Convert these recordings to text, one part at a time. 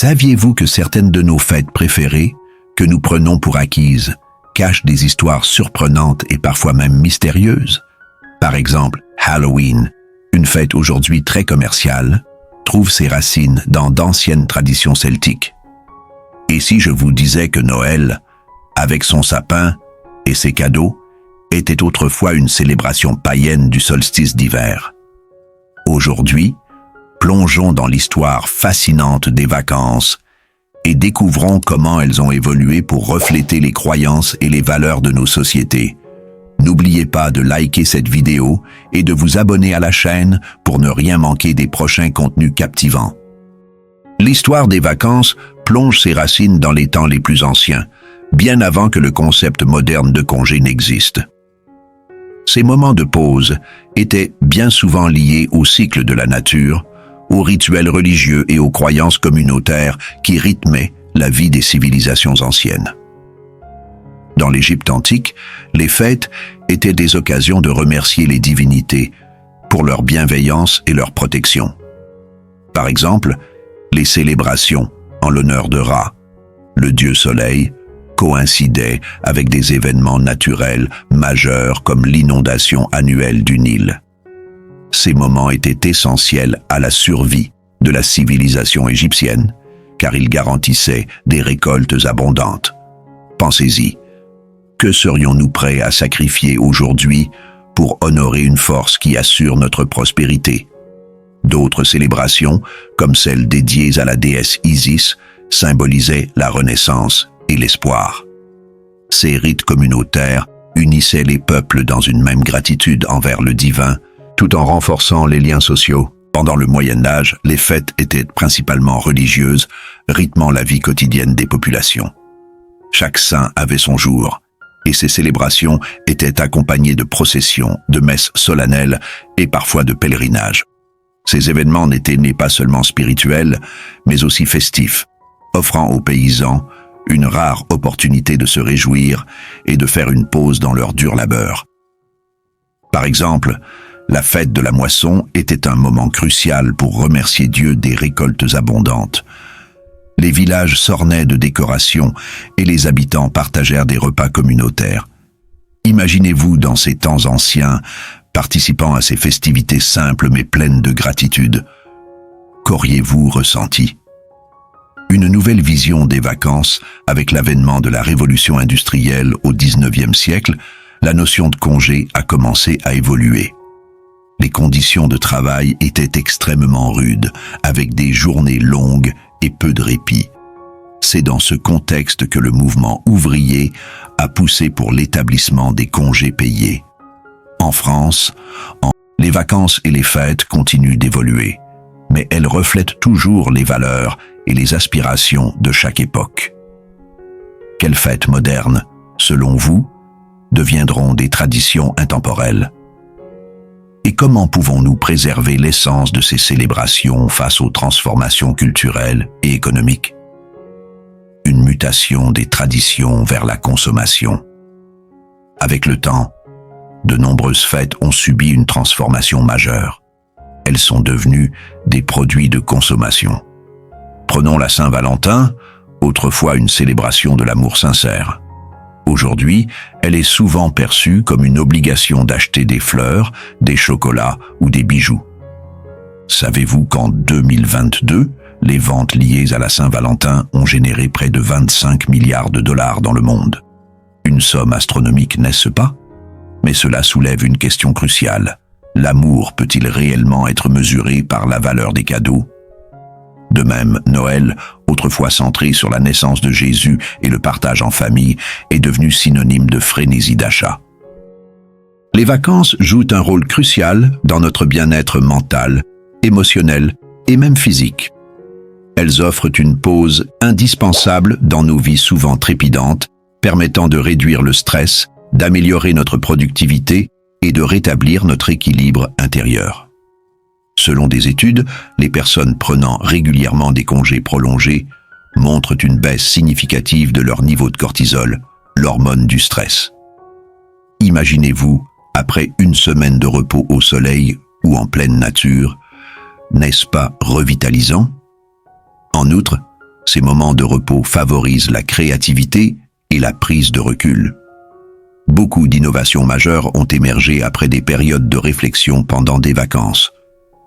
Saviez-vous que certaines de nos fêtes préférées, que nous prenons pour acquises, cachent des histoires surprenantes et parfois même mystérieuses? Par exemple, Halloween, une fête aujourd'hui très commerciale, trouve ses racines dans d'anciennes traditions celtiques. Et si je vous disais que Noël, avec son sapin et ses cadeaux, était autrefois une célébration païenne du solstice d'hiver? Aujourd'hui, plongeons dans l'histoire fascinante des vacances et découvrons comment elles ont évolué pour refléter les croyances et les valeurs de nos sociétés. N'oubliez pas de liker cette vidéo et de vous abonner à la chaîne pour ne rien manquer des prochains contenus captivants. L'histoire des vacances plonge ses racines dans les temps les plus anciens, bien avant que le concept moderne de congé n'existe. Ces moments de pause étaient bien souvent liés au cycle de la nature, aux rituels religieux et aux croyances communautaires qui rythmaient la vie des civilisations anciennes. Dans l'Égypte antique, les fêtes étaient des occasions de remercier les divinités pour leur bienveillance et leur protection. Par exemple, les célébrations en l'honneur de Ra, le dieu soleil, coïncidaient avec des événements naturels majeurs comme l'inondation annuelle du Nil. Ces moments étaient essentiels à la survie de la civilisation égyptienne, car ils garantissaient des récoltes abondantes. Pensez-y, que serions-nous prêts à sacrifier aujourd'hui pour honorer une force qui assure notre prospérité? D'autres célébrations, comme celles dédiées à la déesse Isis, symbolisaient la renaissance et l'espoir. Ces rites communautaires unissaient les peuples dans une même gratitude envers le divin, tout en renforçant les liens sociaux. Pendant le Moyen-Âge, les fêtes étaient principalement religieuses, rythmant la vie quotidienne des populations. Chaque saint avait son jour, et ces célébrations étaient accompagnées de processions, de messes solennelles et parfois de pèlerinages. Ces événements n'étaient pas seulement spirituels, mais aussi festifs, offrant aux paysans une rare opportunité de se réjouir et de faire une pause dans leur dur labeur. Par exemple, la fête de la moisson était un moment crucial pour remercier Dieu des récoltes abondantes. Les villages s'ornaient de décorations et les habitants partagèrent des repas communautaires. Imaginez-vous dans ces temps anciens, participant à ces festivités simples mais pleines de gratitude. Qu'auriez-vous ressenti? Une nouvelle vision des vacances avec l'avènement de la révolution industrielle au XIXe siècle, la notion de congé a commencé à évoluer. Les conditions de travail étaient extrêmement rudes, avec des journées longues et peu de répit. C'est dans ce contexte que le mouvement ouvrier a poussé pour l'établissement des congés payés. En France, les vacances et les fêtes continuent d'évoluer, mais elles reflètent toujours les valeurs et les aspirations de chaque époque. Quelles fêtes modernes, selon vous, deviendront des traditions intemporelles? Et comment pouvons-nous préserver l'essence de ces célébrations face aux transformations culturelles et économiques? Une mutation des traditions vers la consommation. Avec le temps, de nombreuses fêtes ont subi une transformation majeure. Elles sont devenues des produits de consommation. Prenons la Saint-Valentin, autrefois une célébration de l'amour sincère. Aujourd'hui, elle est souvent perçue comme une obligation d'acheter des fleurs, des chocolats ou des bijoux. Savez-vous qu'en 2022, les ventes liées à la Saint-Valentin ont généré près de 25 milliards de dollars dans le monde? Une somme astronomique, n'est-ce pas? Mais cela soulève une question cruciale. L'amour peut-il réellement être mesuré par la valeur des cadeaux? De même, Noël, autrefois centré sur la naissance de Jésus et le partage en famille, est devenu synonyme de frénésie d'achat. Les vacances jouent un rôle crucial dans notre bien-être mental, émotionnel et même physique. Elles offrent une pause indispensable dans nos vies souvent trépidantes, permettant de réduire le stress, d'améliorer notre productivité et de rétablir notre équilibre intérieur. Selon des études, les personnes prenant régulièrement des congés prolongés montrent une baisse significative de leur niveau de cortisol, l'hormone du stress. Imaginez-vous, après une semaine de repos au soleil ou en pleine nature, n'est-ce pas revitalisant? En outre, Ces moments de repos favorisent la créativité et la prise de recul. Beaucoup d'innovations majeures ont émergé après des périodes de réflexion pendant des vacances.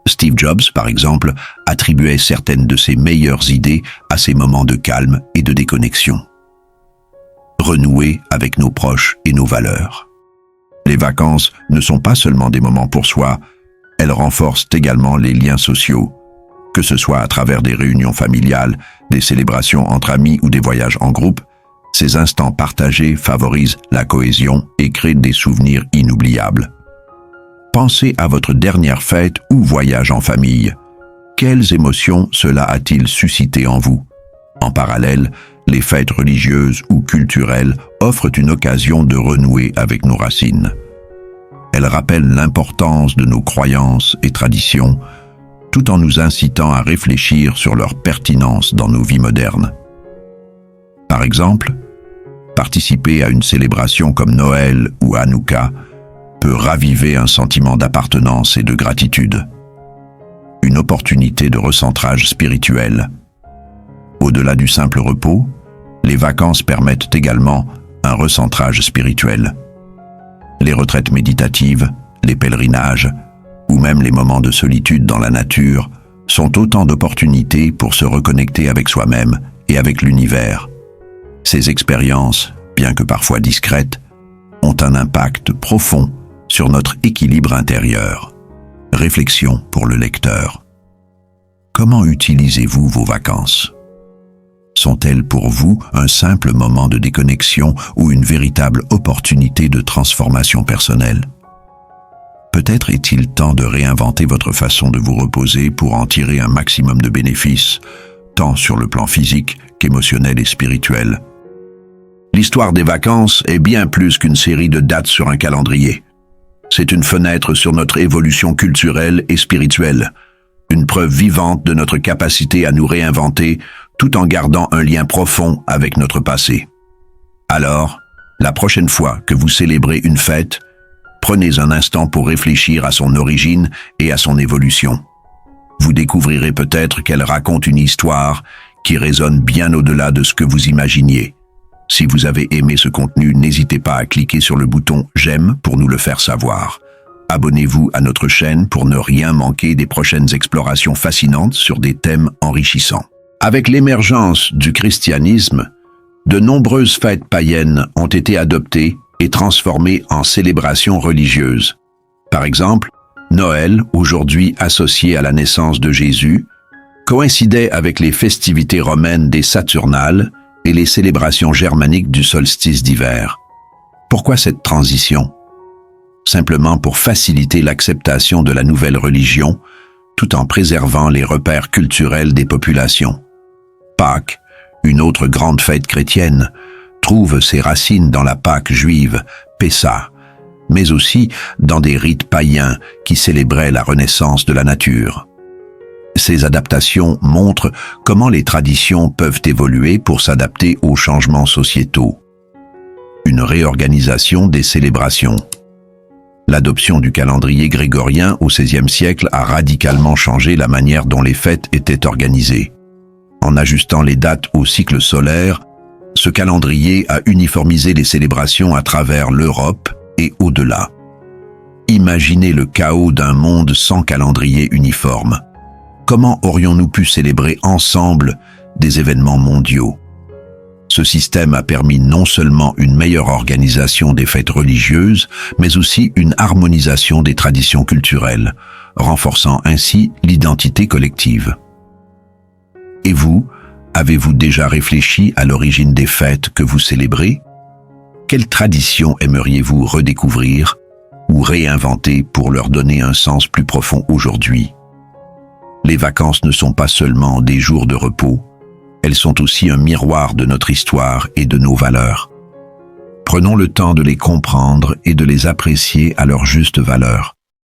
Steve Jobs, par exemple, attribuait certaines de ses meilleures idées à ces moments de calme et de déconnexion. Renouer avec nos proches et nos valeurs. Les vacances ne sont pas seulement des moments pour soi, elles renforcent également les liens sociaux, que ce soit à travers des réunions familiales, des célébrations entre amis ou des voyages en groupe. Ces instants partagés favorisent la cohésion et créent des souvenirs inoubliables. Pensez à votre dernière fête ou voyage en famille. Quelles émotions cela a-t-il suscité en vous? En parallèle, les fêtes religieuses ou culturelles offrent une occasion de renouer avec nos racines. Elles rappellent l'importance de nos croyances et traditions, tout en nous incitant à réfléchir sur leur pertinence dans nos vies modernes. Par exemple, participer à une célébration comme Noël ou Hanouka peut raviver un sentiment d'appartenance et de gratitude. Une opportunité de recentrage spirituel. Au-delà du simple repos, les vacances permettent également un recentrage spirituel. Les retraites méditatives, les pèlerinages, ou même les moments de solitude dans la nature sont autant d'opportunités pour se reconnecter avec soi-même et avec l'univers. Ces expériences, bien que parfois discrètes, ont un impact profond sur notre équilibre intérieur. Réflexion pour le lecteur. Comment utilisez-vous vos vacances? Sont-elles pour vous un simple moment de déconnexion ou une véritable opportunité de transformation personnelle? Peut-être est-il temps de réinventer votre façon de vous reposer pour en tirer un maximum de bénéfices, tant sur le plan physique qu'émotionnel et spirituel. L'histoire des vacances est bien plus qu'une série de dates sur un calendrier. C'est une fenêtre sur notre évolution culturelle et spirituelle, une preuve vivante de notre capacité à nous réinventer tout en gardant un lien profond avec notre passé. Alors, la prochaine fois que vous célébrez une fête, prenez un instant pour réfléchir à son origine et à son évolution. Vous découvrirez peut-être qu'elle raconte une histoire qui résonne bien au-delà de ce que vous imaginiez. Si vous avez aimé ce contenu, n'hésitez pas à cliquer sur le bouton « J'aime » pour nous le faire savoir. Abonnez-vous à notre chaîne pour ne rien manquer des prochaines explorations fascinantes sur des thèmes enrichissants. Avec l'émergence du christianisme, de nombreuses fêtes païennes ont été adoptées et transformées en célébrations religieuses. Par exemple, Noël, aujourd'hui associé à la naissance de Jésus, coïncidait avec les festivités romaines des Saturnales et les célébrations germaniques du solstice d'hiver. Pourquoi cette transition? Simplement pour faciliter l'acceptation de la nouvelle religion, tout en préservant les repères culturels des populations. Pâques, une autre grande fête chrétienne, trouve ses racines dans la Pâque juive, Pessah, mais aussi dans des rites païens qui célébraient la renaissance de la nature. Ces adaptations montrent comment les traditions peuvent évoluer pour s'adapter aux changements sociétaux. Une réorganisation des célébrations. L'adoption du calendrier grégorien au XVIe siècle a radicalement changé la manière dont les fêtes étaient organisées. En ajustant les dates au cycle solaire, ce calendrier a uniformisé les célébrations à travers l'Europe et au-delà. Imaginez le chaos d'un monde sans calendrier uniforme. Comment aurions-nous pu célébrer ensemble des événements mondiaux? Ce système a permis non seulement une meilleure organisation des fêtes religieuses, mais aussi une harmonisation des traditions culturelles, renforçant ainsi l'identité collective. Et vous, avez-vous déjà réfléchi à l'origine des fêtes que vous célébrez? Quelles traditions aimeriez-vous redécouvrir ou réinventer pour leur donner un sens plus profond aujourd'hui? Les vacances ne sont pas seulement des jours de repos, elles sont aussi un miroir de notre histoire et de nos valeurs. Prenons le temps de les comprendre et de les apprécier à leur juste valeur.